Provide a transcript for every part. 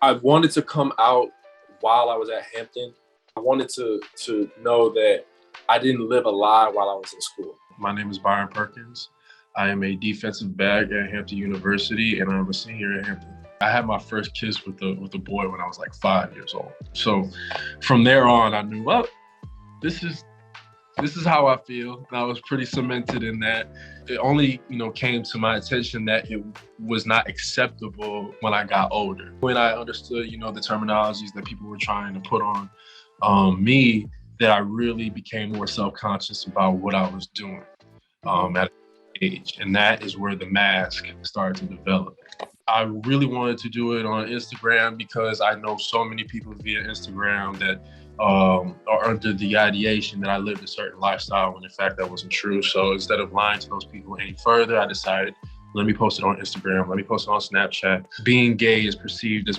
I wanted to come out while I was at Hampton. I wanted to know that I didn't live a lie while I was in school. My name is Byron Perkins. I am a defensive back at Hampton University, and I'm a senior at Hampton. I had my first kiss with a boy when I was like 5 years old. So from there on, I knew, well, this is how I feel. And I was pretty cemented in that. It only, came to my attention that it was not acceptable when I got older. When I understood, the terminologies that people were trying to put on me, that I really became more self-conscious about what I was doing at age. And that is where the mask started to develop. I really wanted to do it on Instagram because I know so many people via Instagram that are under the ideation that I lived a certain lifestyle when in fact that wasn't true. So instead of lying to those people any further, I decided, let me post it on Instagram, let me post it on Snapchat. Being gay is perceived to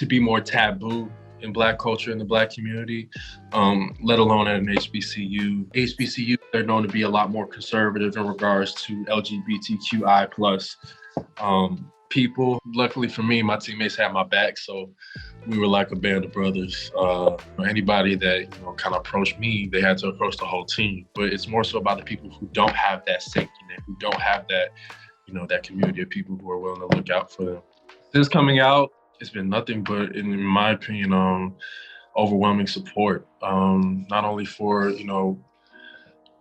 be more taboo in Black culture, in the Black community, let alone at an HBCU. HBCU, they're known to be a lot more conservative in regards to LGBTQI plus people. Luckily for me, my teammates had my back, so we were like a band of brothers. Anybody that kind of approached me, they had to approach the whole team. But it's more so about the people who don't have that safety net, who don't have that, that community of people who are willing to look out for them. Since coming out, it's been nothing but, in my opinion, overwhelming support. Not only for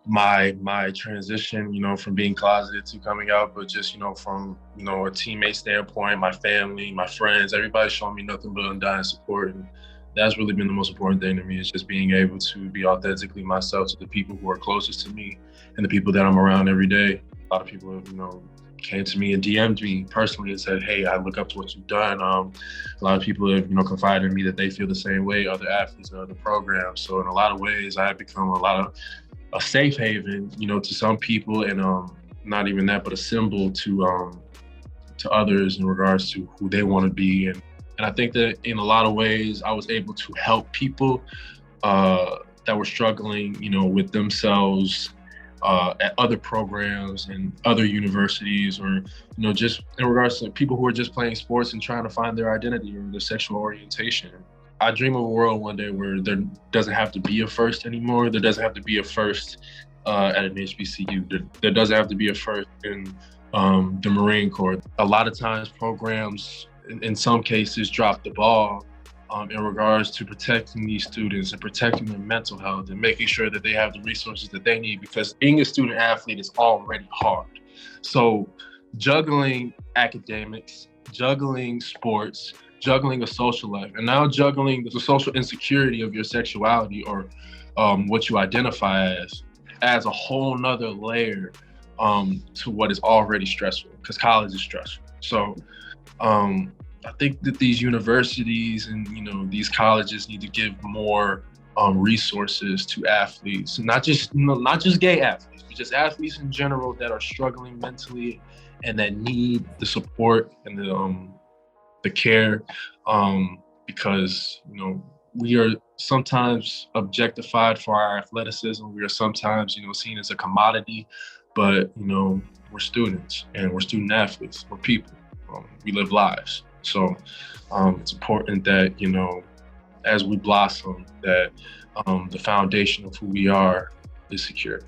my transition, from being closeted to coming out, but just from a teammate standpoint, my family, my friends, everybody's showing me nothing but undying support, and that's really been the most important thing to me, is just being able to be authentically myself to the people who are closest to me and the people that I'm around every day. A lot of people have, came to me and DM'd me personally and said, hey, I look up to what you've done. A lot of people have, confided in me that they feel the same way, other athletes and other programs. So in a lot of ways, I have become a safe haven, to some people, and not even that, but a symbol to others in regards to who they want to be. And I think that in a lot of ways, I was able to help people that were struggling, with themselves at other programs and other universities, or just in regards to people who are just playing sports and trying to find their identity or their sexual orientation. I dream of a world one day where there doesn't have to be a first anymore. There doesn't have to be a first at an HBCU. There doesn't have to be a first in the Marine Corps. A lot of times programs, in some cases, drop the ball in regards to protecting these students and protecting their mental health and making sure that they have the resources that they need, because being a student athlete is already hard. So juggling academics, juggling sports, juggling a social life, and now juggling the social insecurity of your sexuality or what you identify as, adds a whole nother layer to what is already stressful, because college is stressful. So I think that these universities and these colleges need to give more resources to athletes, not just gay athletes, but just athletes in general that are struggling mentally and that need the support and the care, because we are sometimes objectified for our athleticism. We are sometimes seen as a commodity, but we're students and we're student athletes. We're people. We live lives. So it's important that as we blossom, that the foundation of who we are is secure.